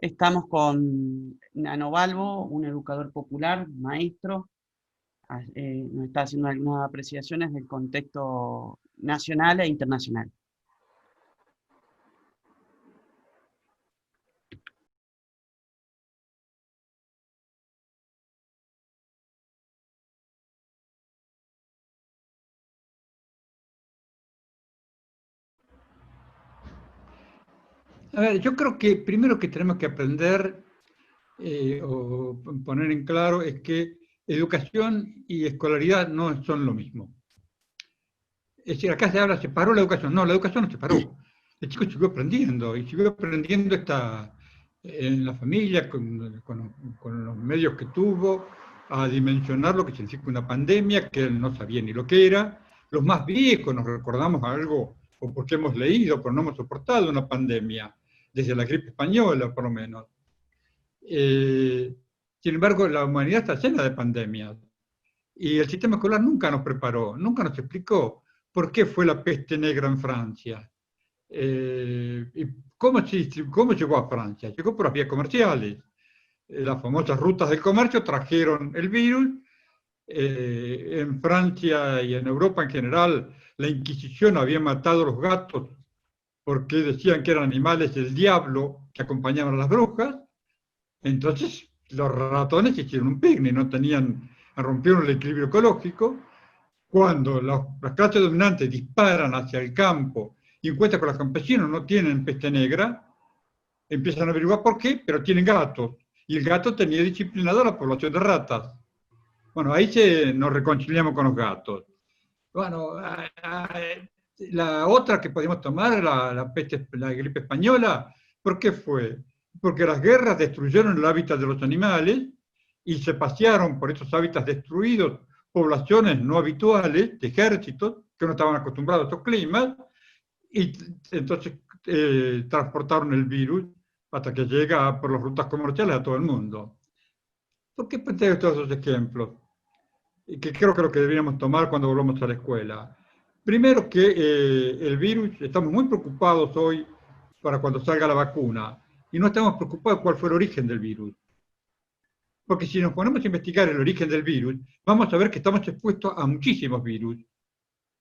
Estamos con Nano Balbo, un educador popular, maestro, nos está haciendo algunas apreciaciones del contexto nacional e internacional. A ver, yo creo que primero que tenemos que aprender o poner en claro es que educación y escolaridad no son lo mismo. Es decir, acá se habla, se paró la educación. No, la educación no se paró. El chico siguió aprendiendo y siguió aprendiendo en la familia, con los medios que tuvo, a dimensionar lo que significa una pandemia, que él no sabía ni lo que era. Los más viejos nos recordamos algo, o porque hemos leído, pero no hemos soportado una pandemia, desde la gripe española, por lo menos. Sin embargo, la humanidad está llena de pandemias y el sistema escolar nunca nos preparó, nunca nos explicó por qué fue la peste negra en Francia. ¿Y cómo llegó a Francia? Llegó por las vías comerciales. Las famosas rutas del comercio trajeron el virus. En Francia y en Europa en general, la Inquisición había matado a los gatos porque decían que eran animales del diablo que acompañaban a las brujas. Entonces los ratones hicieron un picnic, no tenían, rompieron el equilibrio ecológico. Cuando las clases dominantes disparan hacia el campo y encuentran que los campesinos no tienen peste negra, empiezan a averiguar por qué, pero tienen gatos. Y el gato tenía disciplinado a la población de ratas. Bueno, ahí nos reconciliamos con los gatos. Bueno, la otra que podemos tomar, la gripe española, ¿por qué fue? Porque las guerras destruyeron el hábitat de los animales y se pasearon por esos hábitats destruidos poblaciones no habituales de ejércitos que no estaban acostumbrados a estos climas y entonces transportaron el virus hasta que llega por las rutas comerciales a todo el mundo. ¿Por qué planteo todos esos ejemplos? Que creo que es lo que deberíamos tomar cuando volvamos a la escuela. Primero que el virus, estamos muy preocupados hoy para cuando salga la vacuna, y no estamos preocupados cuál fue el origen del virus. Porque si nos ponemos a investigar el origen del virus, vamos a ver que estamos expuestos a muchísimos virus,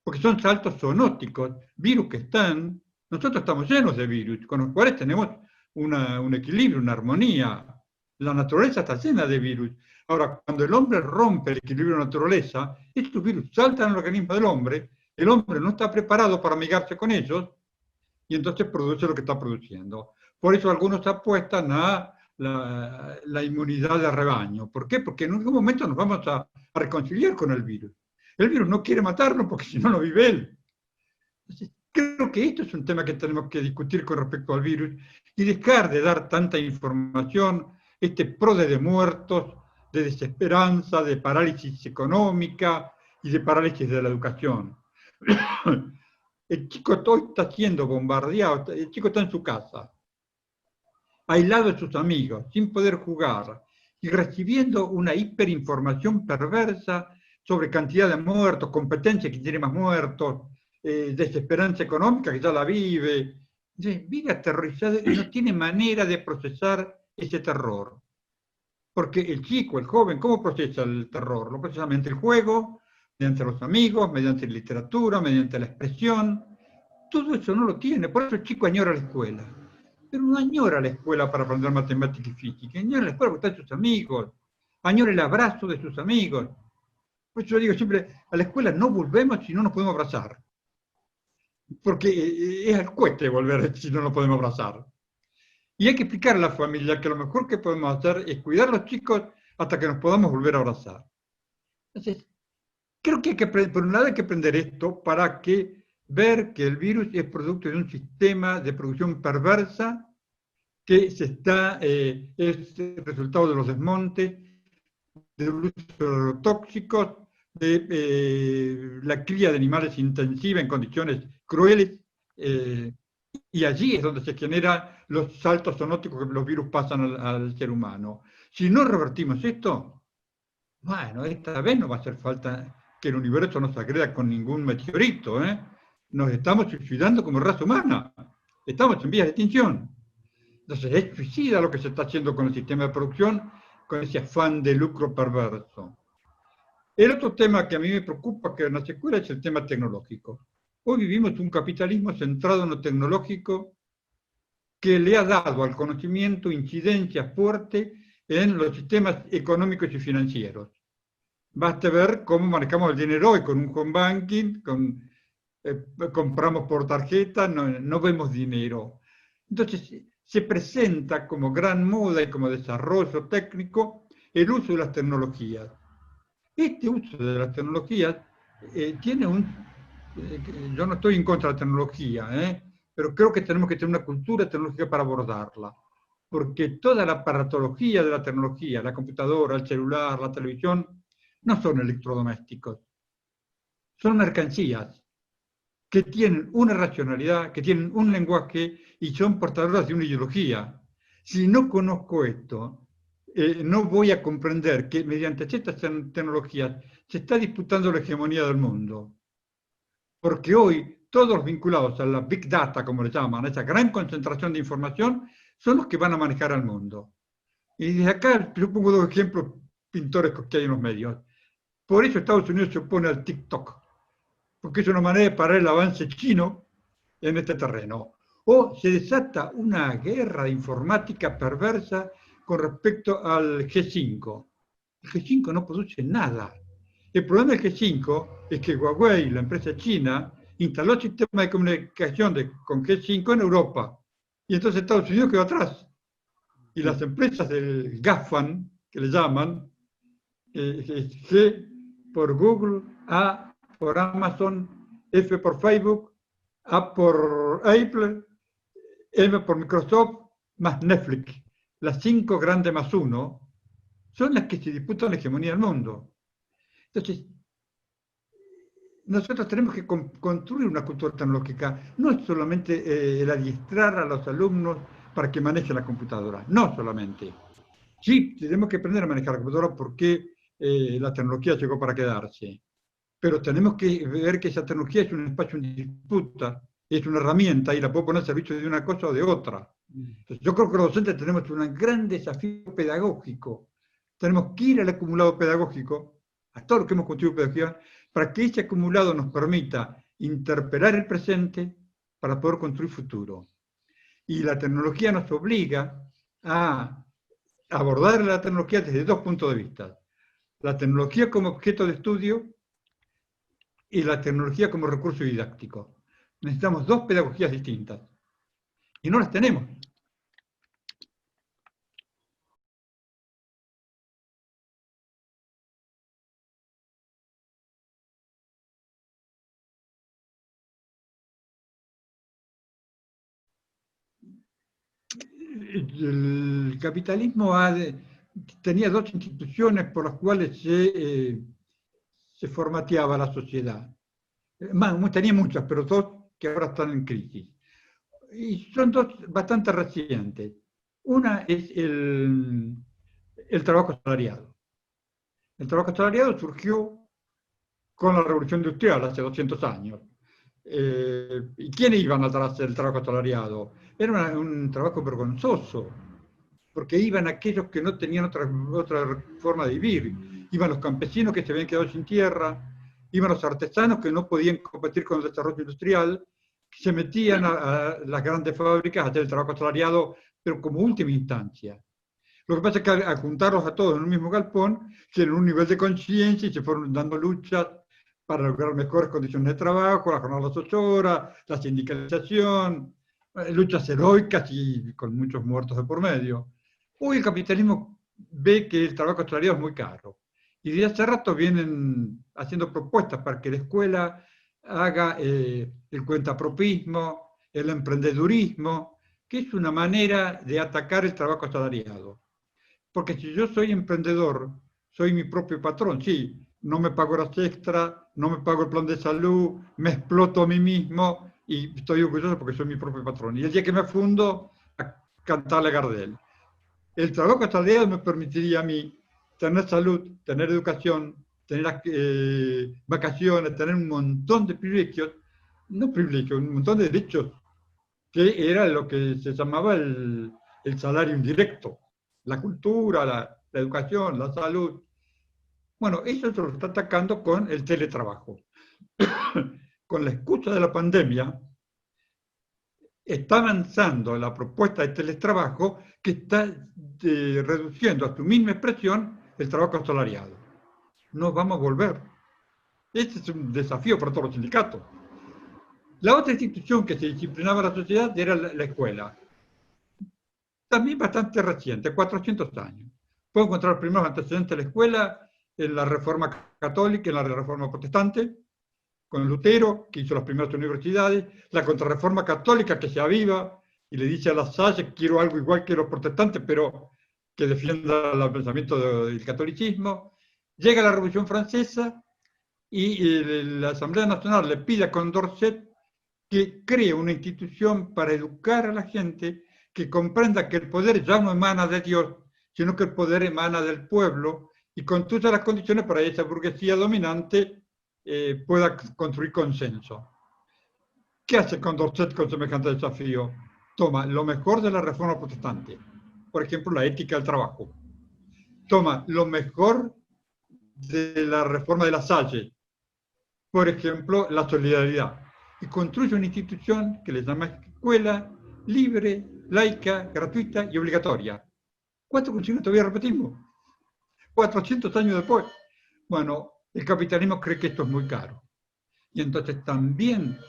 porque son saltos zoonóticos, virus que nosotros estamos llenos de virus, con los cuales tenemos un equilibrio, una armonía. La naturaleza está llena de virus. Ahora, cuando el hombre rompe el equilibrio de la naturaleza, estos virus saltan al organismo del hombre, el hombre no está preparado para amigarse con ellos, y entonces produce lo que está produciendo. Por eso algunos apuestan a la inmunidad de rebaño. ¿Por qué? Porque en algún momento nos vamos a reconciliar con el virus. El virus no quiere matarnos porque si no, no vive él. Entonces, creo que esto es un tema que tenemos que discutir con respecto al virus y dejar de dar tanta información, este prode de muertos, de desesperanza, de parálisis económica y de parálisis de la educación. El chico hoy está siendo bombardeado, el chico está en su casa, aislado de sus amigos, sin poder jugar, y recibiendo una hiperinformación perversa sobre cantidad de muertos, competencia que tiene más muertos, desesperanza económica que ya la vive. Vive aterrorizado y no tiene manera de procesar ese terror. Porque el chico, el joven, ¿cómo procesa el terror? Lo procesa mediante el juego, mediante los amigos, mediante la literatura, mediante la expresión. Todo eso no lo tiene, por eso el chico añora la escuela. Pero no añora la escuela para aprender matemática y física, añora la escuela porque están sus amigos, añora el abrazo de sus amigos. Por eso yo digo siempre, a la escuela no volvemos si no nos podemos abrazar. Porque es al cohete volver si no nos podemos abrazar. Y hay que explicar a la familia que lo mejor que podemos hacer es cuidar a los chicos hasta que nos podamos volver a abrazar. Entonces, creo que por un lado hay que aprender esto para ver que el virus es producto de un sistema de producción perversa que es el resultado de los desmontes, del uso de agrotóxicos, de la cría de animales intensiva en condiciones crueles, y allí es donde se generan los saltos zoonóticos que los virus pasan al ser humano. Si no revertimos esto, bueno, esta vez no va a hacer falta que el universo nos agreda con ningún meteorito, ¿eh? Nos estamos suicidando como raza humana. Estamos en vías de extinción. Entonces es suicida lo que se está haciendo con el sistema de producción, con ese afán de lucro perverso. El otro tema que a mí me preocupa que no se cura es el tema tecnológico. Hoy vivimos un capitalismo centrado en lo tecnológico que le ha dado al conocimiento incidencia fuerte en los sistemas económicos y financieros. Basta ver cómo manejamos el dinero hoy con un home banking, compramos por tarjeta, no vemos dinero. Entonces se presenta como gran moda y como desarrollo técnico el uso de las tecnologías. Este uso de las tecnologías tiene yo no estoy en contra de la tecnología, pero creo que tenemos que tener una cultura tecnológica para abordarla. Porque toda la aparatología de la tecnología, la computadora, el celular, la televisión, no son electrodomésticos. Son mercancías que tienen una racionalidad, que tienen un lenguaje y son portadoras de una ideología. Si no conozco esto, no voy a comprender que mediante estas tecnologías se está disputando la hegemonía del mundo. Porque hoy todos los vinculados a la big data, como le llaman, a esa gran concentración de información, son los que van a manejar al mundo. Y desde acá yo pongo dos ejemplos pintorescos que hay en los medios. Por eso Estados Unidos se opone al TikTok, porque es una manera de parar el avance chino en este terreno. O se desata una guerra de informática perversa con respecto al G5. El G5 no produce nada. El problema del G5 es que Huawei, la empresa china, instaló el sistema de comunicación con G5 en Europa. Y entonces Estados Unidos quedó atrás. Y las empresas del GAFAN, que le llaman, G por Google, A por Amazon, F por Facebook, A por Apple, M por Microsoft, más Netflix. Las 5 grandes más 1 son las que se disputan la hegemonía del mundo. Entonces, nosotros tenemos que construir una cultura tecnológica. No es solamente el adiestrar a los alumnos para que manejen la computadora, no solamente. Sí, tenemos que aprender a manejar la computadora porque la tecnología llegó para quedarse. Pero tenemos que ver que esa tecnología es un espacio en disputa, es una herramienta y la puedo poner al servicio de una cosa o de otra. Entonces, yo creo que los docentes tenemos un gran desafío pedagógico. Tenemos que ir al acumulado pedagógico, a todo lo que hemos construido pedagogía, para que ese acumulado nos permita interpelar el presente para poder construir futuro. Y la tecnología nos obliga a abordar la tecnología desde dos puntos de vista. La tecnología como objeto de estudio y la tecnología como recurso didáctico. Necesitamos dos pedagogías distintas. Y no las tenemos. El capitalismo tenía dos instituciones por las cuales se formateaba la sociedad. Tenía muchas, pero dos que ahora están en crisis. Y son dos bastante recientes. Una es el trabajo asalariado. El trabajo asalariado surgió con la Revolución Industrial hace 200 años. ¿Y quiénes iban atrás del trabajo asalariado? Era un trabajo vergonzoso, porque iban aquellos que no tenían otra forma de vivir. Iban los campesinos que se habían quedado sin tierra, iban los artesanos que no podían competir con el desarrollo industrial, que se metían a las grandes fábricas a hacer el trabajo asalariado, pero como última instancia. Lo que pasa es que al juntarlos a todos en un mismo galpón, tienen un nivel de conciencia y se fueron dando luchas para lograr mejores condiciones de trabajo, la jornada de las 8 horas, la sindicalización, luchas heroicas y con muchos muertos de por medio. Hoy el capitalismo ve que el trabajo asalariado es muy caro. Y desde hace rato vienen haciendo propuestas para que la escuela haga el cuentapropismo, el emprendedurismo, que es una manera de atacar el trabajo asalariado. Porque si yo soy emprendedor, soy mi propio patrón, sí, no me pago horas extra, no me pago el plan de salud, me exploto a mí mismo y estoy orgulloso porque soy mi propio patrón. Y el día que me fundo, a cantarle Gardel. El trabajo asalariado me permitiría a mí tener salud, tener educación, tener vacaciones, tener un montón de privilegios, no privilegios, un montón de derechos, que era lo que se llamaba el salario indirecto, la cultura, la educación, la salud. Bueno, eso se lo está atacando con el teletrabajo. Con la excusa de la pandemia, está avanzando la propuesta de teletrabajo que está reduciendo a su misma expresión el trabajo asalariado. No vamos a volver. Este es un desafío para todos los sindicatos. La otra institución que se disciplinaba la sociedad era la escuela. También bastante reciente, 400 años. Puedo encontrar los primeros antecedentes de la escuela en la Reforma Católica, en la Reforma Protestante, con Lutero, que hizo las primeras universidades, la Contrarreforma Católica que se aviva y le dice a La Salle, quiero algo igual que los protestantes, pero que defienda el pensamiento del catolicismo. Llega la Revolución Francesa y la Asamblea Nacional le pide a Condorcet que cree una institución para educar a la gente, que comprenda que el poder ya no emana de Dios, sino que el poder emana del pueblo, y construya las condiciones para que esa burguesía dominante pueda construir consenso. ¿Qué hace Condorcet con semejante desafío? Toma lo mejor de la Reforma Protestante, por ejemplo, la ética del trabajo. Toma lo mejor de la Reforma de La Salle, por ejemplo, la solidaridad, y construye una institución que le llama escuela libre, laica, gratuita y obligatoria. ¿Cuántos consignas todavía repetimos? 400 años después. Bueno, el capitalismo cree que esto es muy caro. Y entonces también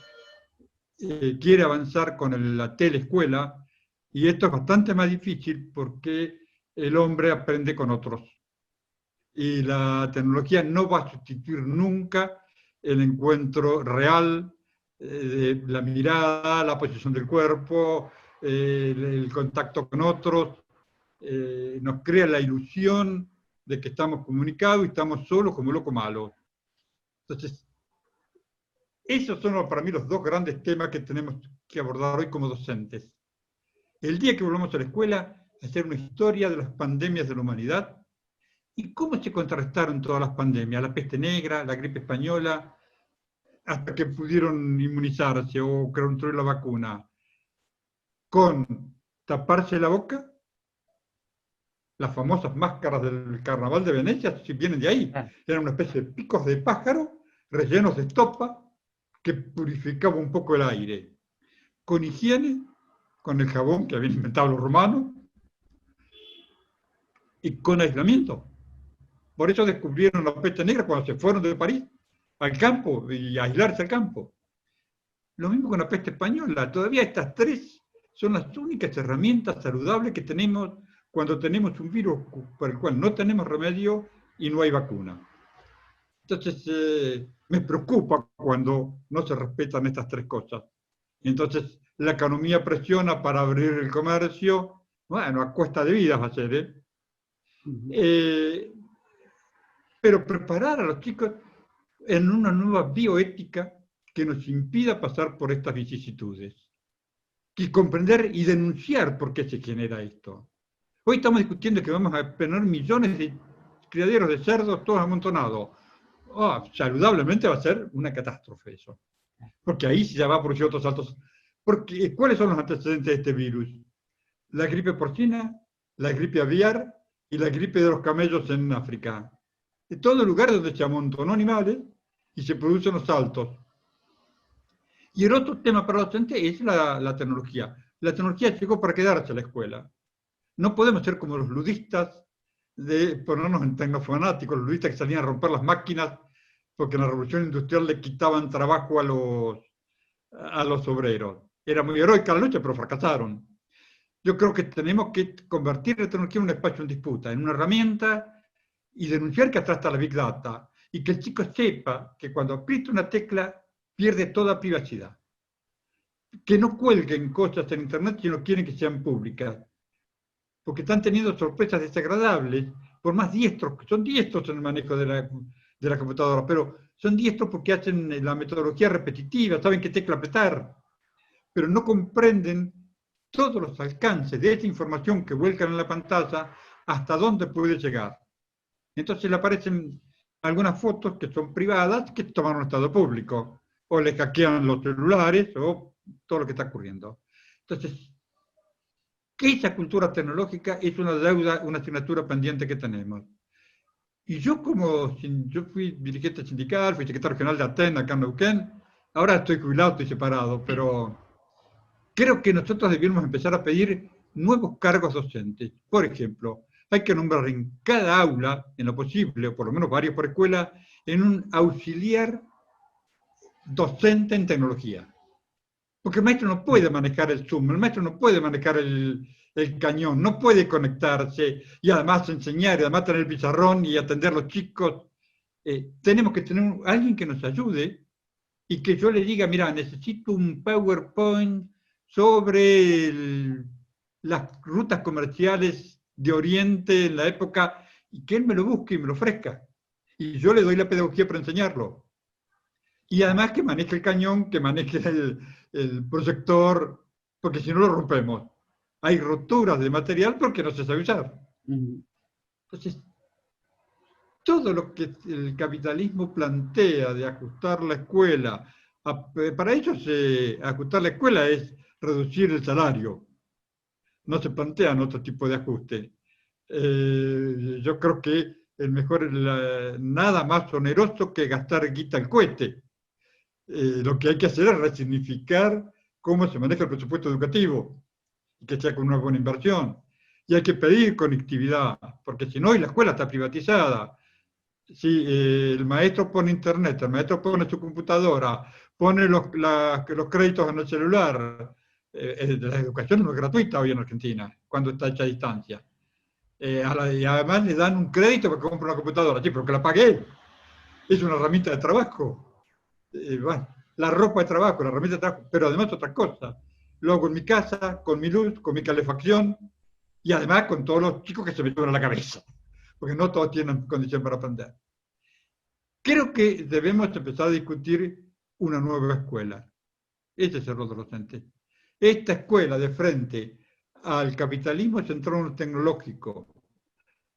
quiere avanzar con la teleescuela, y esto es bastante más difícil porque el hombre aprende con otros. Y la tecnología no va a sustituir nunca el encuentro real, la mirada, la posición del cuerpo, el contacto con otros. Nos crea la ilusión de que estamos comunicados y estamos solos como locos malos. Entonces, esos son para mí los dos grandes temas que tenemos que abordar hoy como docentes. El día que volvamos a la escuela, hacer una historia de las pandemias de la humanidad y cómo se contrarrestaron todas las pandemias, la peste negra, la gripe española, hasta que pudieron inmunizarse o construir la vacuna, con taparse la boca. Las famosas máscaras del carnaval de Venecia, si vienen de ahí, eran una especie de picos de pájaro rellenos de estopa que purificaba un poco el aire. Con higiene, con el jabón que habían inventado los romanos, y con aislamiento. Por eso descubrieron la peste negra cuando se fueron de París al campo y a aislarse al campo. Lo mismo con la peste española. Todavía estas tres son las únicas herramientas saludables que tenemos cuando tenemos un virus para el cual no tenemos remedio y no hay vacuna. Entonces, me preocupa cuando no se respetan estas tres cosas. Entonces, la economía presiona para abrir el comercio, bueno, a cuesta de vidas va a ser, pero preparar a los chicos en una nueva bioética que nos impida pasar por estas vicisitudes. Y comprender y denunciar por qué se genera esto. Hoy estamos discutiendo que vamos a tener millones de criaderos de cerdos todos amontonados. Saludablemente va a ser una catástrofe eso. Porque ahí se va a producir otros saltos. Porque, ¿cuáles son los antecedentes de este virus? La gripe porcina, la gripe aviar y la gripe de los camellos en África. De todo lugar donde se amontonó animales y se producen los saltos. Y el otro tema para los docentes es la tecnología. La tecnología llegó para quedarse a la escuela. No podemos ser como los ludistas, de ponernos en tecnofanáticos, los ludistas que salían a romper las máquinas porque en la revolución industrial le quitaban trabajo a los obreros. Era muy heroica la lucha, pero fracasaron. Yo creo que tenemos que convertir la tecnología en un espacio en disputa, en una herramienta, y denunciar que atrás está la Big Data, y que el chico sepa que cuando aprieta una tecla pierde toda privacidad. Que no cuelguen cosas en Internet si no quieren que sean públicas, porque están teniendo sorpresas desagradables, por más diestros, son diestros en el manejo de la computadora, pero son diestros porque hacen la metodología repetitiva, saben qué tecla apretar, pero no comprenden todos los alcances de esa información que vuelcan en la pantalla, hasta dónde puede llegar. Entonces le aparecen algunas fotos que son privadas, que toman un estado público, o le hackean los celulares, o todo lo que está ocurriendo. Entonces, que esa cultura tecnológica es una deuda, una asignatura pendiente que tenemos. Y yo yo fui dirigente sindical, fui secretario general de Atenas, acá en Neuquén, ahora estoy jubilado, estoy separado, pero creo que nosotros debemos empezar a pedir nuevos cargos docentes. Por ejemplo, hay que nombrar en cada aula, en lo posible, o por lo menos varios por escuela, en un auxiliar docente en tecnología. Porque el maestro no puede manejar el Zoom, el maestro no puede manejar el cañón, no puede conectarse y además enseñar, y además tener el pizarrón y atender a los chicos. Tenemos que tener alguien que nos ayude y que yo le diga, mira, necesito un PowerPoint sobre las rutas comerciales de Oriente en la época, y que él me lo busque y me lo ofrezca. Y yo le doy la pedagogía para enseñarlo. Y además que maneje el cañón, que maneje el proyector, porque si no lo rompemos. Hay roturas de material porque no se sabe usar. Entonces, todo lo que el capitalismo plantea de ajustar la escuela, para ellos ajustar la escuela es reducir el salario. No se plantean otro tipo de ajuste. Yo creo que el mejor es nada más oneroso que gastar guita al cohete. Lo que hay que hacer es resignificar cómo se maneja el presupuesto educativo, y que sea con una buena inversión. Y hay que pedir conectividad, porque si no, hoy la escuela está privatizada. Si el maestro pone internet, el maestro pone su computadora, pone los créditos en el celular, la educación no es gratuita hoy en Argentina, cuando está hecha a distancia. Y además le dan un crédito para que compre una computadora, sí, pero que la pague. Es una herramienta de trabajo. Bueno, la ropa de trabajo, la herramienta de trabajo, pero además otra cosa. Lo hago en mi casa, con mi luz, con mi calefacción y además con todos los chicos que se me suben a la cabeza, porque no todos tienen condición para aprender. Creo que debemos empezar a discutir una nueva escuela. Ese es el rol docente. Esta escuela de frente al capitalismo centrado en lo tecnológico,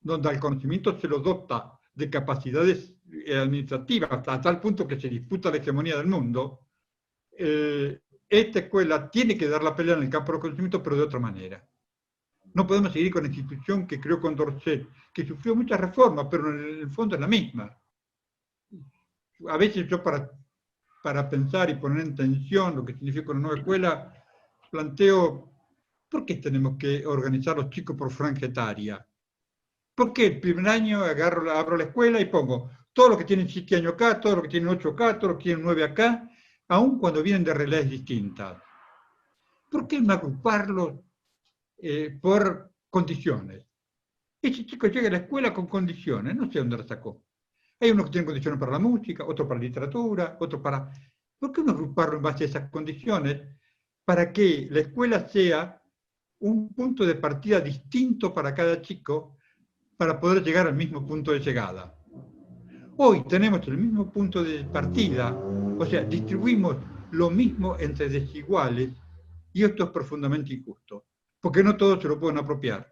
donde al conocimiento se lo dota de capacidades administrativas hasta tal punto que se disputa la hegemonía del mundo, esta escuela tiene que dar la pelea en el campo del conocimiento, pero de otra manera. No podemos seguir con la institución que creó Condorcet, que sufrió muchas reformas, pero en el fondo es la misma. A veces yo para pensar y poner en tensión lo que significa una nueva escuela, planteo, ¿por qué tenemos que organizar a los chicos por franja etaria? ¿Por qué el primer año abro la escuela y pongo todos los que tienen 7 años acá, todos los que tienen 8 acá, todos los que tienen 9 acá, aun cuando vienen de realidades distintas? ¿Por qué no agruparlos por condiciones? Ese chico llega a la escuela con condiciones, no sé dónde las sacó. Hay unos que tienen condiciones para la música, otros para la literatura, otros para... ¿Por qué no agruparlo en base a esas condiciones para que la escuela sea un punto de partida distinto para cada chico para poder llegar al mismo punto de llegada? Hoy tenemos el mismo punto de partida, o sea, distribuimos lo mismo entre desiguales y esto es profundamente injusto, porque no todos se lo pueden apropiar,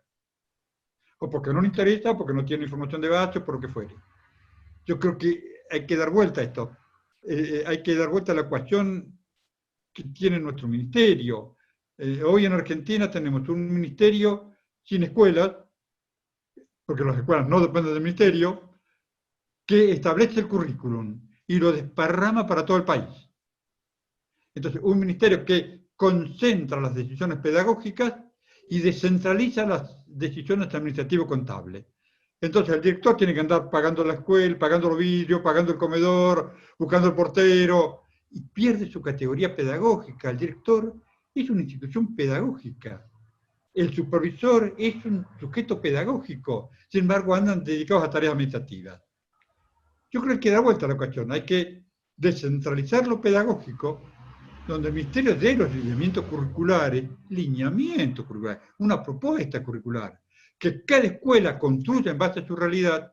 o porque no les interesa, o porque no tienen información de base, o por lo que fuere. Yo creo que hay que dar vuelta a esto. Hay que dar vuelta a la ecuación que tiene nuestro ministerio. Hoy en Argentina tenemos un ministerio sin escuelas, porque las escuelas no dependen del ministerio, que establece el currículum y lo desparrama para todo el país. Entonces, un ministerio que concentra las decisiones pedagógicas y descentraliza las decisiones administrativo-contables. Entonces el director tiene que andar pagando la escuela, pagando los vidrios, pagando el comedor, buscando el portero, y pierde su categoría pedagógica. El director es una institución pedagógica. El supervisor es un sujeto pedagógico. Sin embargo, andan dedicados a tareas administrativas. Yo creo que hay que dar vuelta a la cuestión. Hay que descentralizar lo pedagógico, donde el ministerio de los lineamientos curriculares, una propuesta curricular, que cada escuela construya en base a su realidad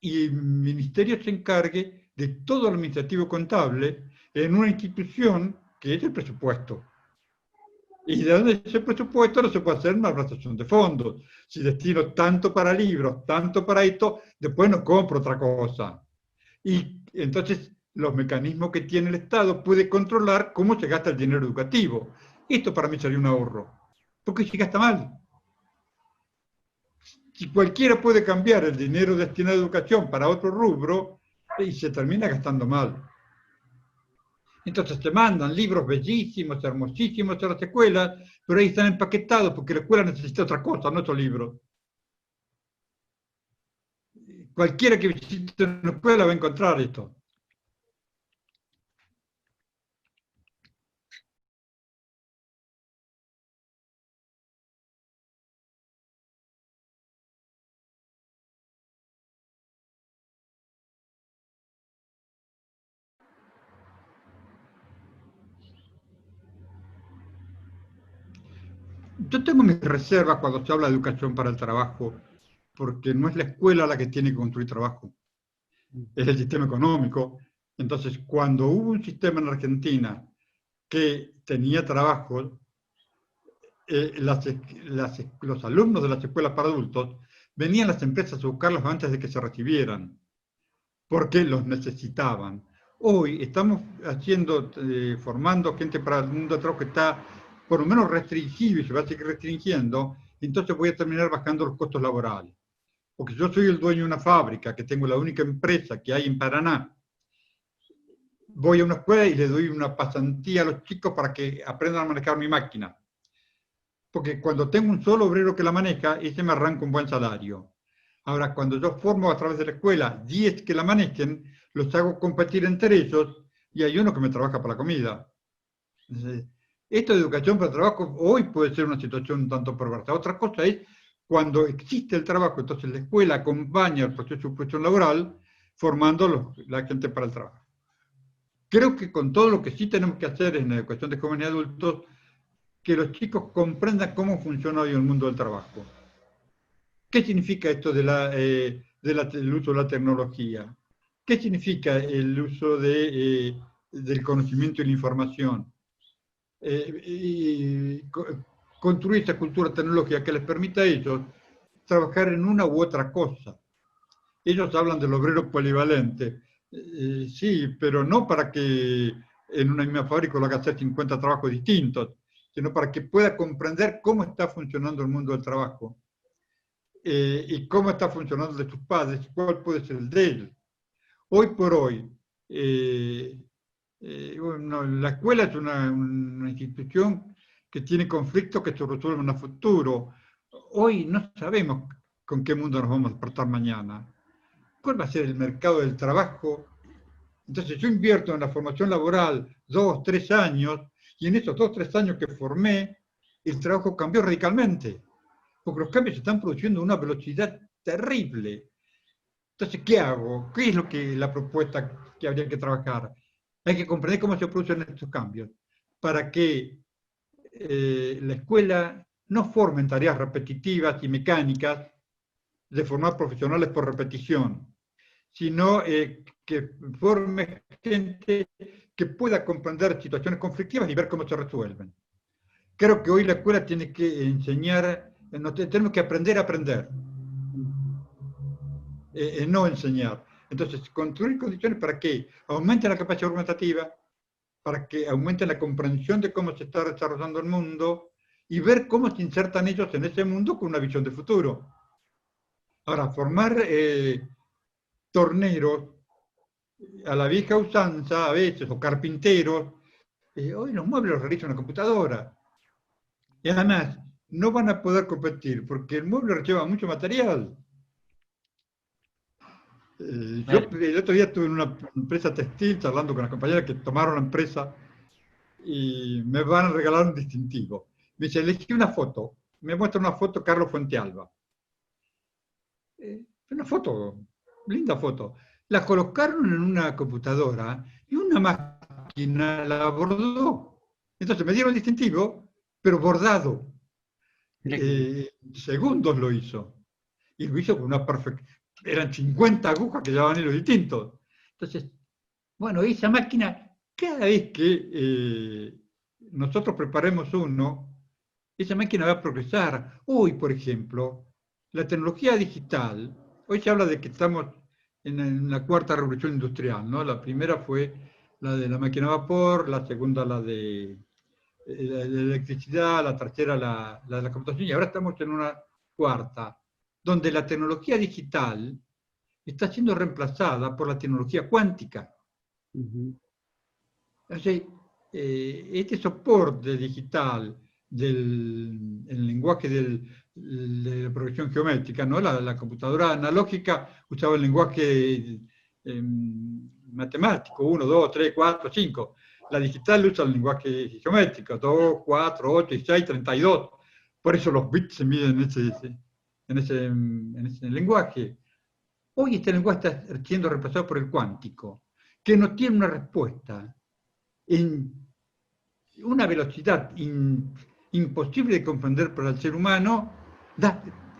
y el ministerio se encargue de todo lo administrativo contable en una institución que es el presupuesto. Y de donde ese presupuesto no se puede hacer malversación de fondos. Si destino tanto para libros, tanto para esto, después no compro otra cosa. Y entonces los mecanismos que tiene el Estado puede controlar cómo se gasta el dinero educativo. Esto para mí sería un ahorro. porque se gasta mal. Si cualquiera puede cambiar el dinero destinado a educación para otro rubro, y se termina gastando mal. Entonces te mandan libros bellísimos, hermosísimos a las escuelas, pero ahí están empaquetados porque la escuela necesita otra cosa, no otro libro. Cualquiera que visite una escuela va a encontrar esto. Yo tengo mis reservas cuando se habla de educación para el trabajo, porque no es la escuela la que tiene que construir trabajo, es el sistema económico. Entonces, cuando hubo un sistema en Argentina que tenía trabajo, los alumnos de las escuelas para adultos venían las empresas a buscarlos antes de que se recibieran, porque los necesitaban. Hoy estamos formando gente para el mundo del trabajo que está por lo menos restringido y se va a seguir restringiendo, entonces voy a terminar bajando los costos laborales. Porque yo soy el dueño de una fábrica, que tengo la única empresa que hay en Paraná, voy a una escuela y le doy una pasantía a los chicos para que aprendan a manejar mi máquina. Porque cuando tengo un solo obrero que la maneja, ese me arranca un buen salario. Ahora, cuando yo formo a través de la escuela 10 que la manejen, los hago competir entre ellos y hay uno que me trabaja para la comida. Entonces, esto de educación para el trabajo hoy puede ser una situación un tanto perversa. Otra cosa es cuando existe el trabajo, entonces la escuela acompaña el proceso de producción laboral formando la gente para el trabajo. Creo que con todo lo que sí tenemos que hacer en la educación de jóvenes y adultos, que los chicos comprendan cómo funciona hoy el mundo del trabajo. ¿Qué significa esto del uso de la tecnología? ¿Qué significa el uso del conocimiento y la información? Y construir esa cultura tecnológica que les permita a ellos trabajar en una u otra cosa. Ellos hablan del obrero polivalente. Sí, pero no para que en una misma fábrica lo haga hacer 50 trabajos distintos, sino para que pueda comprender cómo está funcionando el mundo del trabajo y cómo está funcionando el de sus padres y cuál puede ser el de él. Hoy por hoy, bueno, la escuela es una institución que tiene conflictos que se resuelven a futuro. Hoy no sabemos con qué mundo nos vamos a despertar mañana. ¿Cuál va a ser el mercado del trabajo? Entonces yo invierto en la formación laboral 2, 3 años, y en esos 2, 3 años que formé, el trabajo cambió radicalmente, porque los cambios se están produciendo a una velocidad terrible. Entonces, ¿qué hago? ¿Qué es la propuesta que habría que trabajar? Hay que comprender cómo se producen estos cambios, para que la escuela no forme tareas repetitivas y mecánicas de formar profesionales por repetición, sino que forme gente que pueda comprender situaciones conflictivas y ver cómo se resuelven. Creo que hoy la escuela tiene que enseñar, tenemos que aprender a aprender, no enseñar. Entonces, construir condiciones para que aumente la capacidad argumentativa, para que aumente la comprensión de cómo se está desarrollando el mundo y ver cómo se insertan ellos en ese mundo con una visión de futuro. Ahora, formar torneros a la vieja usanza a veces, o carpinteros, hoy los muebles los realiza una computadora. Y además, no van a poder competir porque el mueble lleva mucho material. Yo el otro día estuve en una empresa textil charlando con las compañeras que tomaron la empresa y me van a regalar un distintivo. Me dice, elegí una foto. Me muestra una foto Carlos Fuentealba. Una foto, linda foto. La colocaron en una computadora y una máquina la bordó. Entonces me dieron el distintivo, pero bordado. Segundos lo hizo. Y lo hizo con una perfecta. Eran 50 agujas que llevaban hilos distintos. Entonces, bueno, esa máquina, cada vez que nosotros preparemos uno, esa máquina va a progresar. Hoy, por ejemplo, la tecnología digital, hoy se habla de que estamos en la cuarta revolución industrial, ¿no? La primera fue la de la máquina a vapor, la segunda la de la electricidad, la tercera la computación, y ahora estamos en una cuarta, donde la tecnología digital está siendo reemplazada por la tecnología cuántica. Ujú. Entonces, este soporte digital el lenguaje de la progresión geométrica, ¿no? La computadora analógica usaba el lenguaje matemático, 1, 2, 3, 4, 5. La digital usa el lenguaje geométrico, 2, 4, 8, 16, 32. Por eso los bits se miden en ese lenguaje. Hoy este lenguaje está siendo reemplazado por el cuántico, que no tiene una respuesta en una velocidad imposible de comprender para el ser humano,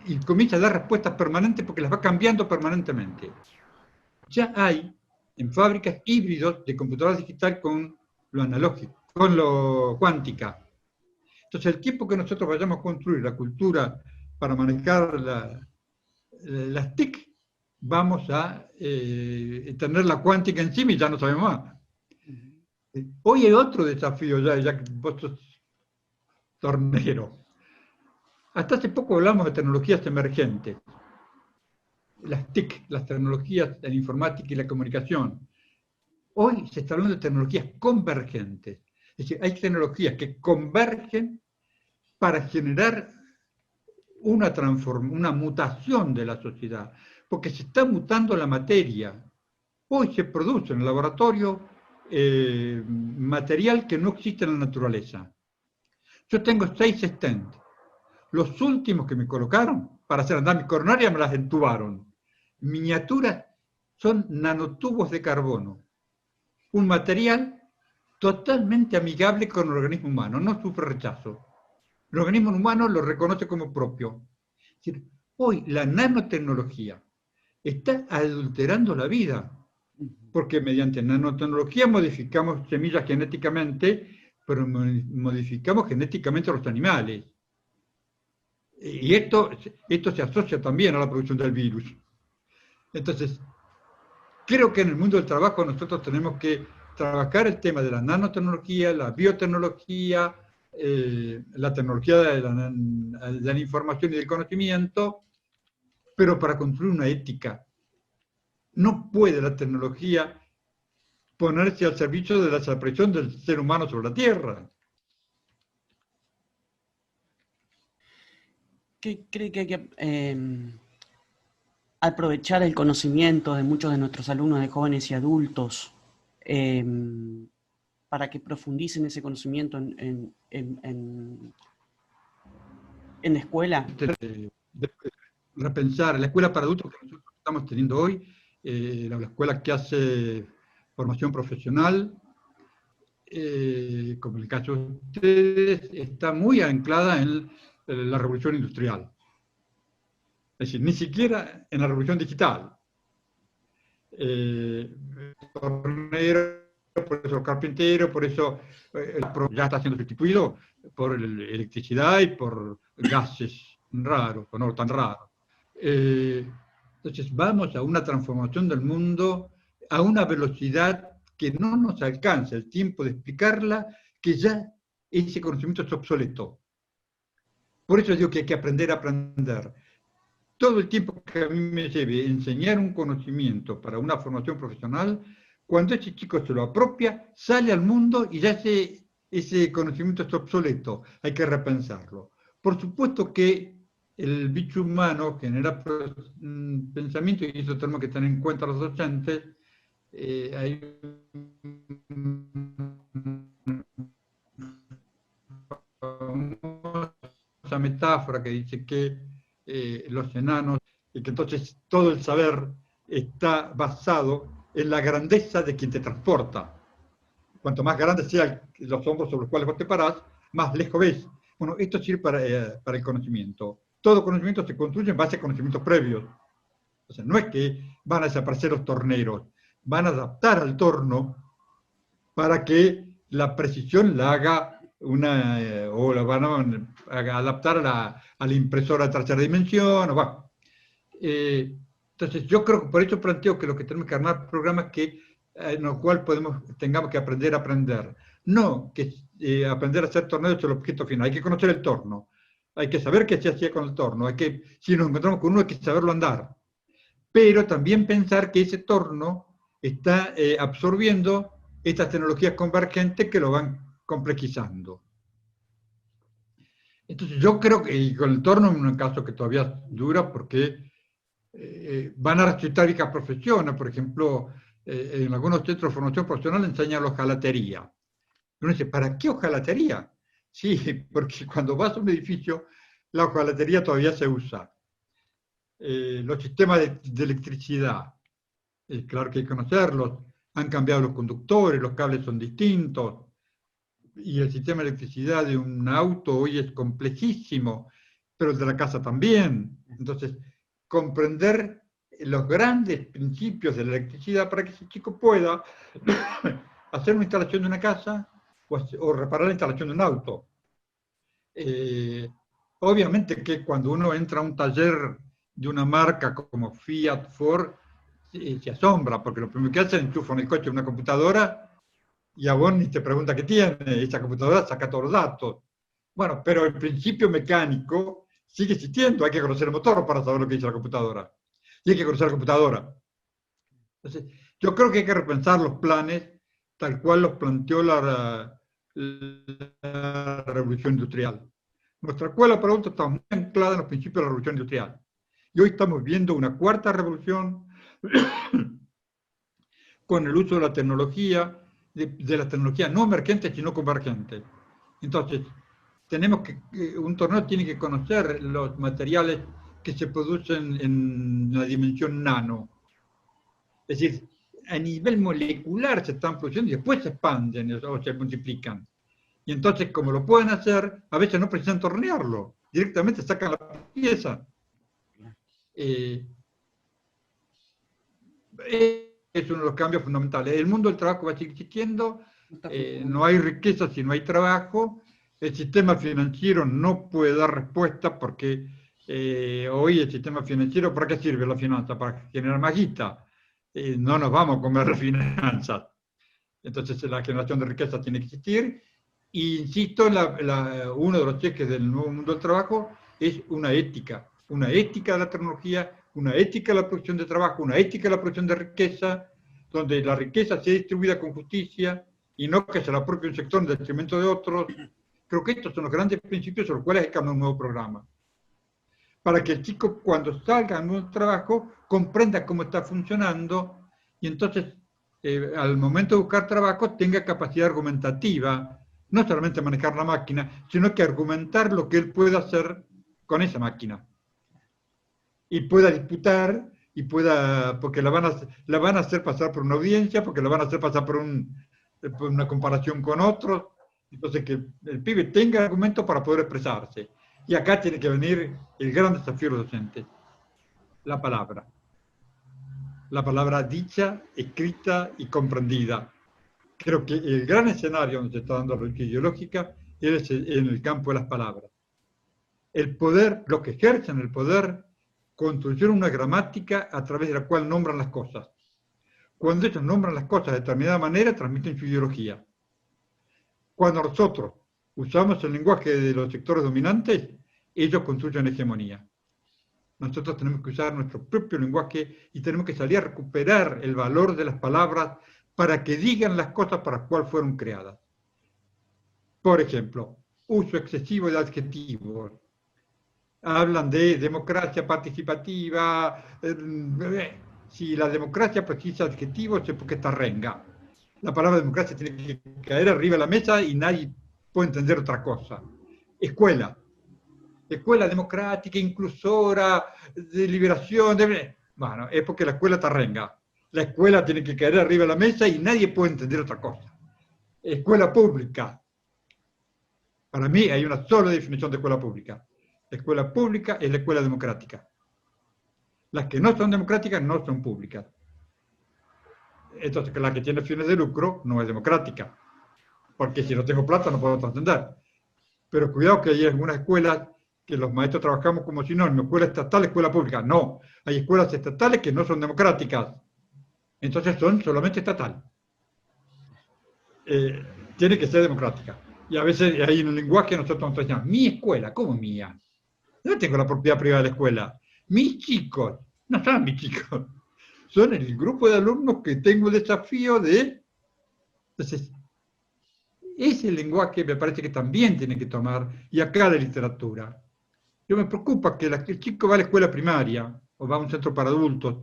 y comienza a dar respuestas permanentes porque las va cambiando permanentemente. Ya hay en fábricas híbridos de computadora digital con lo analógico, con lo cuántica. Entonces, el tiempo que nosotros vayamos a construir la cultura para manejar las TIC, vamos a tener la cuántica encima y ya no sabemos más. Hoy hay otro desafío, ya que vos sos tornero. Hasta hace poco hablamos de tecnologías emergentes, las TIC, las tecnologías de la informática y la comunicación. Hoy se está hablando de tecnologías convergentes. Es decir, hay tecnologías que convergen para generar una mutación de la sociedad, porque se está mutando la materia. Hoy se produce en el laboratorio material que no existe en la naturaleza. Yo tengo 6 stents. Los últimos que me colocaron para hacer andar mi coronaria me las entubaron. Miniaturas son nanotubos de carbono. Un material totalmente amigable con el organismo humano, no sufre rechazo. El organismo humano lo reconoce como propio. Es decir, hoy la nanotecnología está adulterando la vida, porque mediante nanotecnología modificamos semillas genéticamente, pero modificamos genéticamente a los animales. Y esto se asocia también a la producción del virus. Entonces, creo que en el mundo del trabajo nosotros tenemos que trabajar el tema de la nanotecnología, la biotecnología, la tecnología de la información y del conocimiento, pero para construir una ética. No puede la tecnología ponerse al servicio de la desaparición del ser humano sobre la Tierra. ¿Qué cree que hay que aprovechar el conocimiento de muchos de nuestros alumnos, de jóvenes y adultos, para que profundicen ese conocimiento en la escuela? Repensar la escuela para adultos que nosotros estamos teniendo hoy, la escuela que hace formación profesional, como en el caso de ustedes, está muy anclada en la revolución industrial. Es decir, ni siquiera en la revolución digital. Tornero, por eso carpintero, por eso ya está siendo sustituido por electricidad y por gases raros, o no tan raros. Entonces vamos a una transformación del mundo a una velocidad que no nos alcanza el tiempo de explicarla, que ya ese conocimiento es obsoleto. Por eso digo que hay que aprender a aprender. Todo el tiempo que a mí me lleve enseñar un conocimiento para una formación profesional, cuando ese chico se lo apropia, sale al mundo y ya ese conocimiento es obsoleto, hay que repensarlo. Por supuesto que el bicho humano genera pensamiento, y eso tenemos que tener en cuenta los docentes. Hay esa metáfora que dice que los enanos, y que entonces todo el saber está basado en la grandeza de quien te transporta. Cuanto más grandes sean los hombros sobre los cuales vos te parás, más lejos ves. Bueno, esto sirve para el conocimiento. Todo conocimiento se construye en base a conocimientos previos. O sea, no es que van a desaparecer los torneros, van a adaptar al torno para que la precisión la haga o la van a adaptar a la impresora de tercera dimensión, entonces yo creo que por eso planteo que lo que tenemos que armar programas en los cuales tengamos que aprender a aprender. no que aprender a hacer torneos es el objeto final, hay que conocer el torno, hay que saber qué se hacía con el torno, si nos encontramos con uno hay que saberlo andar, pero también pensar que ese torno está absorbiendo estas tecnologías convergentes que lo van complejizando. Entonces yo creo que y con el torno es un caso que todavía dura porque van a resucitar viejas profesiones. Por ejemplo, en algunos centros de formación profesional enseñan la hojalatería. Uno dice, ¿para qué hojalatería? Sí, porque cuando vas a un edificio, la hojalatería todavía se usa. Los sistemas de electricidad, claro que hay que conocerlos, han cambiado los conductores, los cables son distintos, y el sistema de electricidad de un auto hoy es complejísimo, pero el de la casa también. Entonces, comprender los grandes principios de la electricidad para que ese chico pueda hacer una instalación de una casa o reparar la instalación de un auto. Obviamente que cuando uno entra a un taller de una marca como Fiat, Ford, se asombra, porque lo primero que hacen es enchufan el coche una computadora y a vos ni te pregunta qué tiene, esa computadora saca todos los datos. Bueno, pero el principio mecánico sigue existiendo, hay que conocer el motor para saber lo que dice la computadora. Y hay que conocer la computadora. Entonces, yo creo que hay que repensar los planes tal cual los planteó la revolución industrial. Nuestra escuela, por ejemplo, está muy anclada en los principios de la revolución industrial. Y hoy estamos viendo una cuarta revolución con el uso de la tecnología, de la tecnología no emergente, sino convergente. Entonces, un torneo tiene que conocer los materiales que se producen en la dimensión nano. Es decir, a nivel molecular se están produciendo y después se expanden o se multiplican. Y entonces, como lo pueden hacer, a veces no precisan tornearlo, directamente sacan la pieza. Es uno de los cambios fundamentales. El mundo del trabajo va a seguir existiendo, no hay riqueza si no hay trabajo, el sistema financiero no puede dar respuesta porque hoy el sistema financiero, ¿para qué sirve la finanza? Para generar más guita. No nos vamos a comer las finanzas. Entonces la generación de riqueza tiene que existir. E insisto, uno de los ejes del nuevo mundo del trabajo es una ética de la tecnología, una ética de la producción de trabajo, una ética de la producción de riqueza, donde la riqueza sea distribuida con justicia y no que se la apropie un sector en detrimento de otros. Creo que estos son los grandes principios sobre los cuales hay que armar un nuevo programa. Para que el chico, cuando salga a un trabajo, comprenda cómo está funcionando y entonces, al momento de buscar trabajo, tenga capacidad argumentativa, no solamente manejar la máquina, sino que argumentar lo que él puede hacer con esa máquina. Y pueda disputar, porque la van a hacer pasar por una audiencia, porque la van a hacer pasar por una comparación con otros. Entonces, que el pibe tenga argumentos para poder expresarse. Y acá tiene que venir el gran desafío de los docentes, la palabra. La palabra dicha, escrita y comprendida. Creo que el gran escenario donde se está dando la lucha ideológica es en el campo de las palabras. El poder, los que ejercen el poder, construyeron una gramática a través de la cual nombran las cosas. Cuando ellos nombran las cosas de determinada manera, transmiten su ideología. Cuando nosotros usamos el lenguaje de los sectores dominantes, ellos construyen hegemonía. Nosotros tenemos que usar nuestro propio lenguaje y tenemos que salir a recuperar el valor de las palabras para que digan las cosas para las cuales fueron creadas. Por ejemplo, uso excesivo de adjetivos. Hablan de democracia participativa. Si la democracia precisa adjetivos es porque está renga. La palabra democracia tiene que caer arriba de la mesa y nadie puede entender otra cosa. Escuela democrática, inclusora, de liberación. Bueno, es porque la escuela está renga. La escuela tiene que caer arriba de la mesa y nadie puede entender otra cosa. Escuela pública. Para mí hay una sola definición de escuela pública. La escuela pública es la escuela democrática. Las que no son democráticas no son públicas. Entonces, la que tiene fines de lucro no es democrática. Porque si no tengo plata no puedo trascender. Pero cuidado que hay algunas escuelas que los maestros trabajamos como sinónimo, escuela estatal, escuela pública. No, hay escuelas estatales que no son democráticas. Entonces son solamente estatal. tiene que ser democrática. Y a veces hay un lenguaje que nosotros decimos, mi escuela, ¿cómo mía? Yo tengo la propiedad privada de la escuela. Mis chicos, no son mis chicos, son el grupo de alumnos que tengo el desafío de... Entonces, ese lenguaje me parece que también tiene que tomar, y acá la literatura. Yo me preocupa que el chico va a la escuela primaria, o va a un centro para adultos,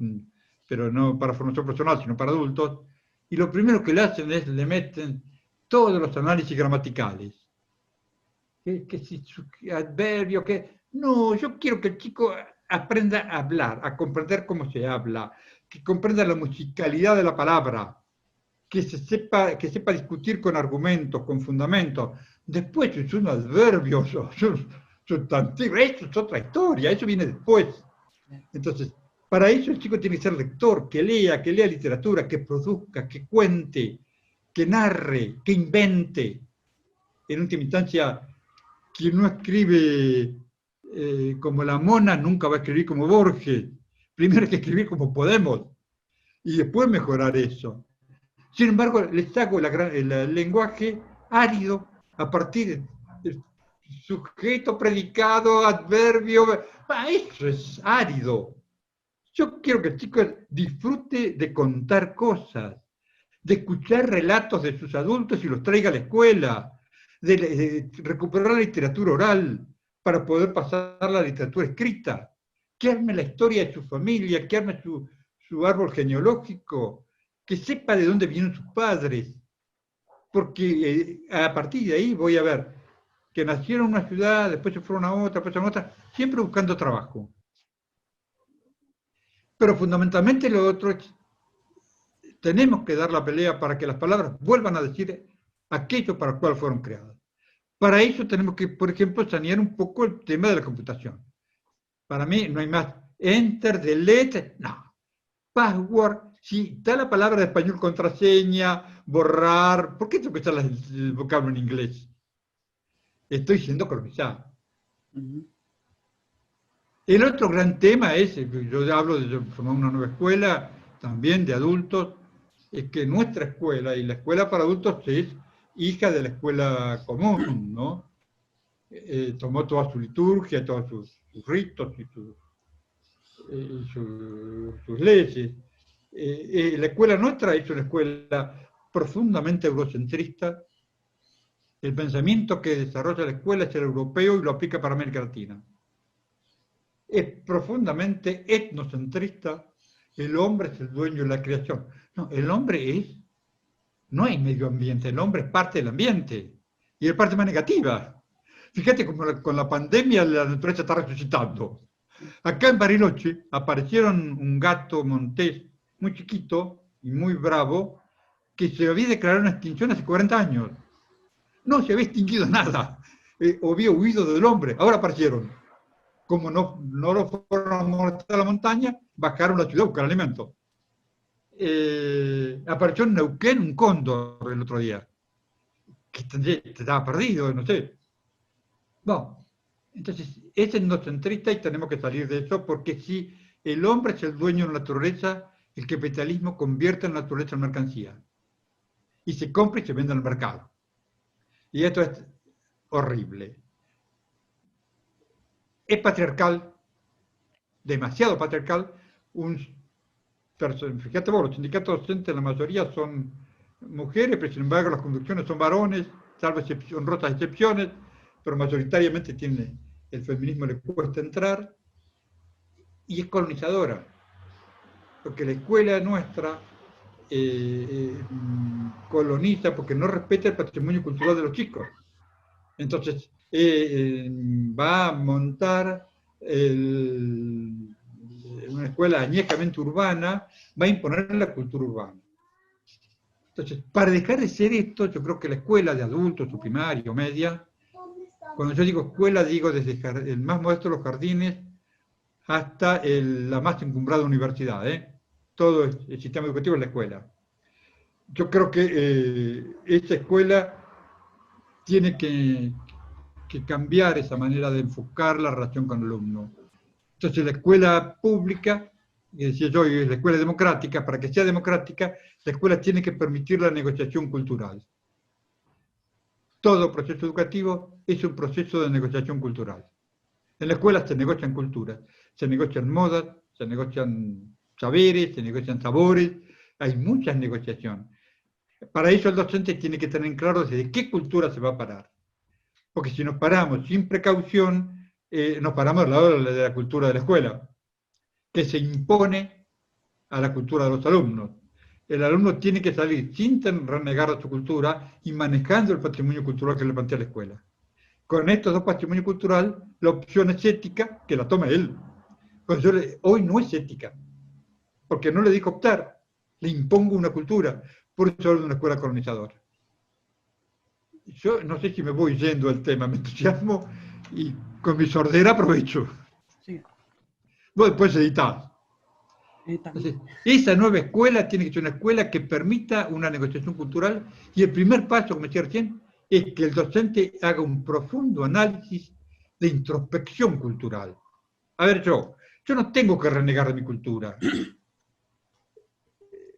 pero no para formación personal, sino para adultos, y lo primero que le hacen es, le meten todos los análisis gramaticales. Que si su adverbio, que... No, yo quiero que el chico aprenda a hablar, a comprender cómo se habla, que comprenda la musicalidad de la palabra, que sepa discutir con argumentos, con fundamentos. Después es un adverbio, sustantivo, eso es otra historia, eso viene después. Entonces, para eso el chico tiene que ser lector, que lea literatura, que produzca, que cuente, que narre, que invente. En última instancia, quien no escribe como la Mona nunca va a escribir como Borges. Primero hay que escribir como Podemos y después mejorar eso. Sin embargo, les hago el lenguaje árido a partir del sujeto, predicado, adverbio. Eso es árido. Yo quiero que el chico disfrute de contar cosas, de escuchar relatos de sus adultos y los traiga a la escuela, de recuperar la literatura oral para poder pasar a la literatura escrita, que arme la historia de su familia, que arme su árbol genealógico, que sepa de dónde vienen sus padres, porque a partir de ahí voy a ver que nacieron en una ciudad, después se fueron a otra, después a otra, siempre buscando trabajo. Pero fundamentalmente lo otro es, tenemos que dar la pelea para que las palabras vuelvan a decir aquello para el cual fueron creadas. Para eso tenemos que, por ejemplo, sanear un poco el tema de la computación. Para mí no hay más enter, delete, no. Password, si está la palabra de español contraseña, borrar, ¿por qué tengo que usar el vocablo en inglés? Estoy siendo colonizado. El otro gran tema es, yo hablo de formar una nueva escuela, también de adultos, es que nuestra escuela y la escuela para adultos es hija de la escuela común, ¿no? Tomó toda su liturgia, todos sus ritos y sus leyes. La escuela nuestra es una escuela profundamente eurocentrista. El pensamiento que desarrolla la escuela es el europeo y lo aplica para América Latina. Es profundamente etnocentrista. El hombre es el dueño de la creación. No, el hombre no hay medio ambiente, el hombre es parte del ambiente. Y es parte más negativa. Fíjate como con la pandemia la naturaleza está resucitando. Acá en Bariloche aparecieron un gato montés muy chiquito y muy bravo que se había declarado una extinción hace 40 años. No se había extinguido nada, o había huido del hombre, ahora aparecieron. Como no lo fueron a molestar a la montaña, bajaron a la ciudad a buscar alimento. Apareció en Neuquén un cóndor el otro día, que estaba perdido, no sé. Bueno, entonces es etnocentrista y tenemos que salir de eso, porque si el hombre es el dueño de la naturaleza, el capitalismo convierte la naturaleza en mercancía. Y se compra y se vende en el mercado. Y esto es horrible. Es patriarcal, demasiado patriarcal. Fíjate vos, los sindicatos docentes, la mayoría son mujeres, pero sin embargo las conducciones son varones, salvo honrosas excepciones, pero mayoritariamente el feminismo le cuesta entrar, y es colonizadora, porque la escuela nuestra coloniza porque no respeta el patrimonio cultural de los chicos. Entonces, va a montar una escuela añejamente urbana, va a imponer la cultura urbana. Entonces, para dejar de ser esto, yo creo que la escuela de adultos, o primaria o media, cuando yo digo escuela, digo desde el más modesto de los jardines hasta la más encumbrada universidad, todo el sistema educativo es la escuela. Yo creo que esta escuela tiene que cambiar esa manera de enfocar la relación con el alumno. Entonces la escuela pública, y decía yo, y la escuela democrática, para que sea democrática, la escuela tiene que permitir la negociación cultural. Todo proceso educativo es un proceso de negociación cultural. En la escuela se negocian culturas, se negocian modas, se negocian saberes, se negocian sabores, hay muchas negociaciones. Para eso el docente tiene que tener claro desde qué cultura se va a parar. Porque si nos paramos sin precaución, nos paramos al lado de la cultura de la escuela, que se impone a la cultura de los alumnos. El alumno tiene que salir sin renegar a su cultura y manejando el patrimonio cultural que le plantea la escuela. Con estos dos patrimonios culturales, la opción es ética, que la toma él. Pues hoy no es ética, porque no le digo optar, le impongo una cultura, por eso es una escuela colonizadora. Yo no sé si me voy yendo al tema, me entusiasmo y con mi sordera aprovecho. Sí, Vos después editás. también. Entonces, esa nueva escuela tiene que ser una escuela que permita una negociación cultural y el primer paso, como decía recién, es que el docente haga un profundo análisis de introspección cultural. A ver, yo no tengo que renegar de mi cultura.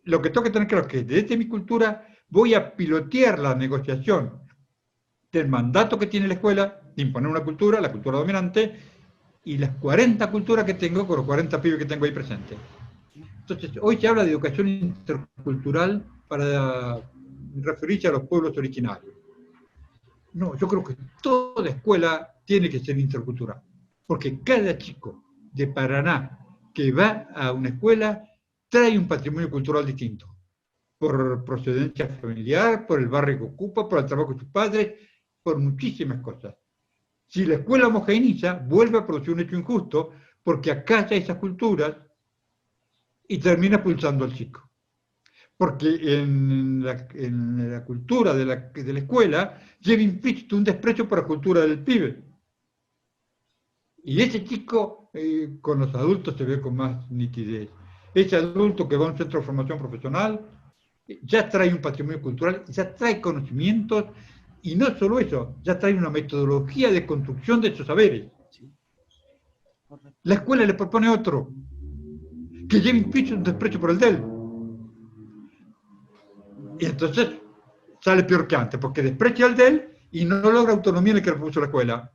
Lo que tengo que tener claro es que desde mi cultura voy a pilotear la negociación del mandato que tiene la escuela de imponer una cultura, la cultura dominante, y las 40 culturas que tengo con los 40 pibes que tengo ahí presentes. Entonces, hoy se habla de educación intercultural para referirse a los pueblos originarios. No, yo creo que toda escuela tiene que ser intercultural, porque cada chico de Paraná que va a una escuela trae un patrimonio cultural distinto, por procedencia familiar, por el barrio que ocupa, por el trabajo de sus padres, por muchísimas cosas. Si la escuela homogeneiza, vuelve a producir un hecho injusto, porque acalla esas culturas y termina pulsando al chico. Porque en la cultura de la escuela lleva implícito un desprecio por la cultura del pibe. Y ese chico con los adultos se ve con más nitidez. Ese adulto que va a un centro de formación profesional ya trae un patrimonio cultural, ya trae conocimientos, y no solo eso, ya trae una metodología de construcción de esos saberes. Sí, correcto. La escuela le propone otro, que lleva implícito un desprecio por el de él. Y entonces sale peor que antes, porque desprecia al de él y no logra autonomía en el que le puso la escuela.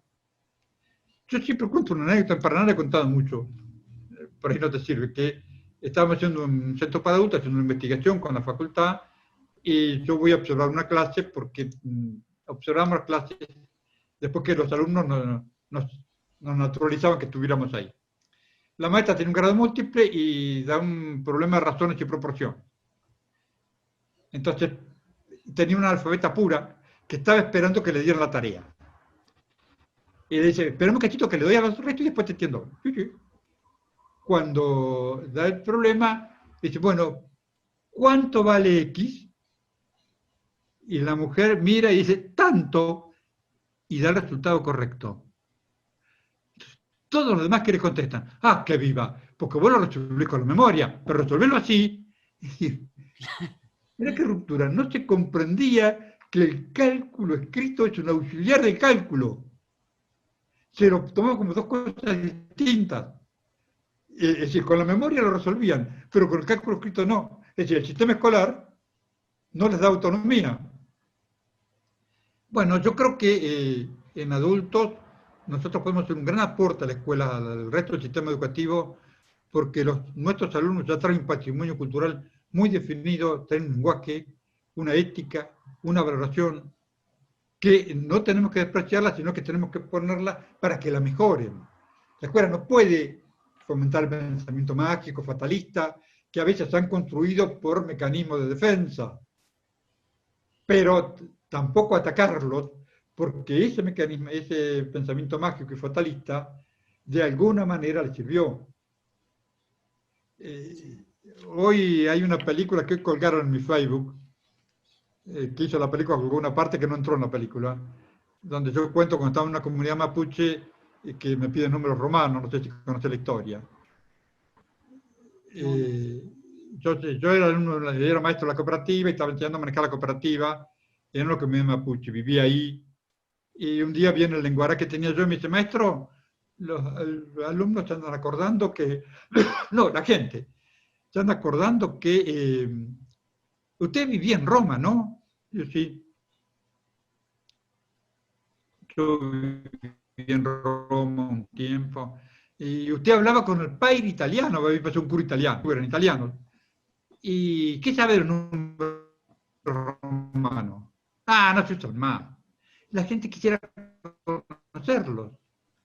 Yo siempre cuento una anécdota, en Paraná he contado mucho, por ahí no te sirve, que estábamos haciendo un centro para adultos, haciendo una investigación con la facultad, y yo voy a observar una clase porque observamos las clases después que los alumnos nos naturalizaban que estuviéramos ahí. La maestra tiene un grado múltiple y da un problema de razones y proporción. Entonces, tenía una alfabeta pura que estaba esperando que le dieran la tarea. Y le dice, esperemos un cachito que le doy a los restos y después te entiendo. Sí, sí. Cuando da el problema, dice, bueno, ¿cuánto vale X? Y la mujer mira y dice, tanto, y da el resultado correcto. Entonces, todos los demás que le contestan, ah, que viva, porque vos lo resolvés con la memoria, pero resolverlo así, es decir, mira qué ruptura, no se comprendía que el cálculo escrito es un auxiliar del cálculo. Se lo tomó como dos cosas distintas. Es decir, con la memoria lo resolvían, pero con el cálculo escrito no. Es decir, el sistema escolar no les da autonomía. Bueno, yo creo que en adultos nosotros podemos hacer un gran aporte a la escuela, al resto del sistema educativo, porque nuestros alumnos ya traen un patrimonio cultural muy definido, traen un lenguaje, una ética, una valoración, que no tenemos que despreciarla, sino que tenemos que ponerla para que la mejoren. La escuela no puede fomentar el pensamiento mágico, fatalista, que a veces se han construido por mecanismos de defensa, pero tampoco atacarlos, porque ese mecanismo, ese pensamiento mágico y fatalista, de alguna manera le sirvió. Hoy hay una película que colgaron en mi Facebook, que hizo la película, colgó una parte que no entró en la película, donde yo cuento cuando estaba en una comunidad mapuche que me piden números romanos, no sé si conoce la historia. Yo era maestro de la cooperativa y estaba enseñando a manejar la cooperativa en una comunidad mapuche, vivía ahí. Y un día viene el lenguaje que tenía yo y me dice, maestro, los alumnos se andan acordando que, no, la gente, se andan acordando que usted vivía en Roma, ¿no? Yo sí. yo viví en Roma un tiempo, y usted hablaba con el padre italiano, había pasado un cura italiano, eran italianos. ¿Y qué sabe del número romano? Ah, no se usan más. La gente quisiera conocerlos,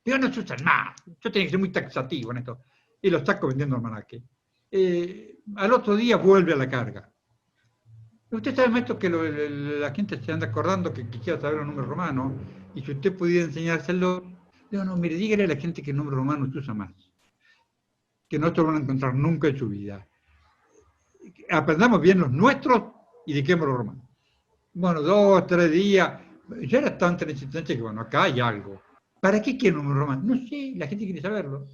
pero no se usan más. Yo tenía que ser muy taxativo en esto. Y los saco vendiendo almanaque. Al otro día vuelve a la carga. Usted sabe, maestro, que la gente se anda acordando que quisiera saber los números romanos, y si usted pudiera enseñárselo, digo, no, mire, dígale a la gente que el número romano se usa más, que no se lo van a encontrar nunca en su vida. Aprendamos bien los nuestros y dediquemos los romanos. Bueno, 2, 3 días, ya era tanta la insistencia que, bueno, acá hay algo. ¿Para qué quieren un número romano? No sé, la gente quiere saberlo.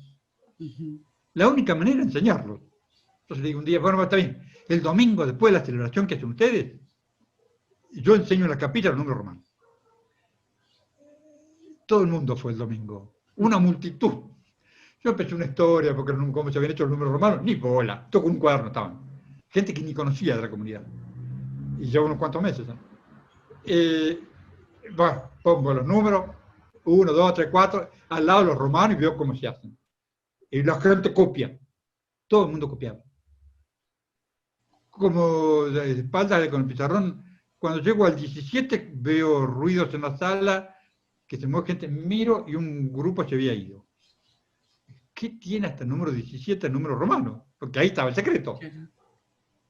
La única manera es enseñarlo. Entonces le digo un día, bueno, está bien, el domingo después de la celebración que hacen ustedes, yo enseño en la capilla los números romanos. Todo el mundo fue el domingo, una multitud. Yo empecé una historia, porque cómo se habían hecho los números romanos, ni bola, todo con un cuaderno estaban. Gente que ni conocía de la comunidad. Y lleva unos cuantos meses. Bueno, pongo los números, 1, 2, 3, 4, al lado de los romanos y veo cómo se hacen. Y la gente copia, todo el mundo copiaba. Como de espaldas con el pizarrón, cuando llego al 17 veo ruidos en la sala, que se mueve gente, miro y un grupo se había ido. ¿Qué tiene hasta el número 17 el número romano? Porque ahí estaba el secreto.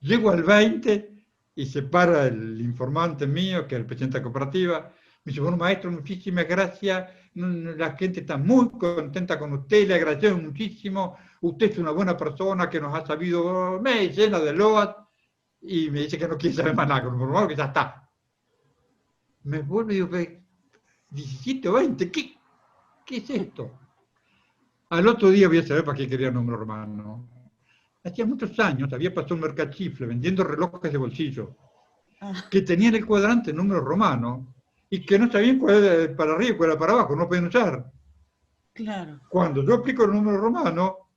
Llego al 20 y se para el informante mío, que es el presidente de la cooperativa, me dice, bueno, maestro, muchísimas gracias, la gente está muy contenta con usted, le agradecemos muchísimo, usted es una buena persona que nos ha sabido, me llena de loas, y me dice que no quiere saber más nada, con lo que ya está. Me vuelve y digo, 17 o 20, ¿qué es esto? Al otro día voy a saber para qué quería el número romano. Hacía muchos años había pasado un mercachifle vendiendo relojes de bolsillo, que tenían el cuadrante el número romano, y que no sabían cuál era para arriba y cuál era para abajo, no podían usar. Claro. Cuando yo aplico el número romano,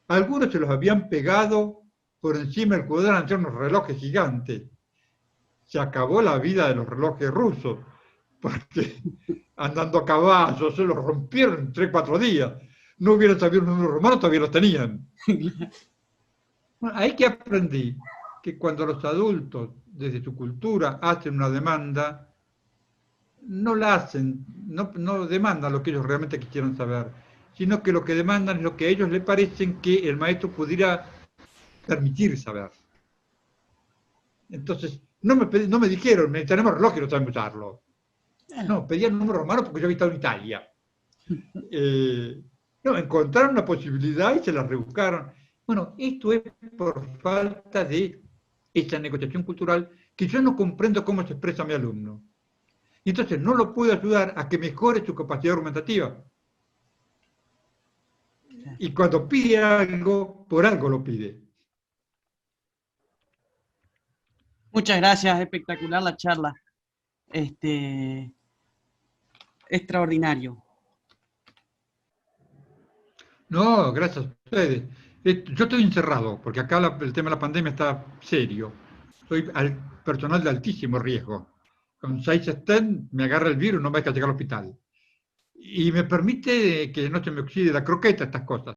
algunos se los habían pegado por encima del cuadrante, unos relojes gigantes. Se acabó la vida de los relojes rusos, porque andando a caballo se los rompieron en 3, 4 días. No hubieran sabido el número romano, todavía los tenían. Bueno, ahí que aprendí que cuando los adultos, desde su cultura, hacen una demanda, no la hacen, no demandan lo que ellos realmente quisieran saber, sino que lo que demandan es lo que a ellos les parecen que el maestro pudiera permitir saber. Entonces, no me dijeron, tenemos reloj y no sabemos usarlo. No, pedían un número romano porque yo había estado en Italia. No, encontraron una posibilidad y se la rebuscaron. Bueno, esto es por falta de esa negociación cultural que yo no comprendo cómo se expresa mi alumno. Y entonces no lo puedo ayudar a que mejore su capacidad argumentativa. Y cuando pide algo, por algo lo pide. Muchas gracias, espectacular la charla. Extraordinario. No, gracias a ustedes. Yo estoy encerrado, porque acá el tema de la pandemia está serio. Soy personal de altísimo riesgo. Con 6 stents me agarra el virus, no me hay que llegar al hospital. Y me permite que no se me oxide la croqueta, estas cosas.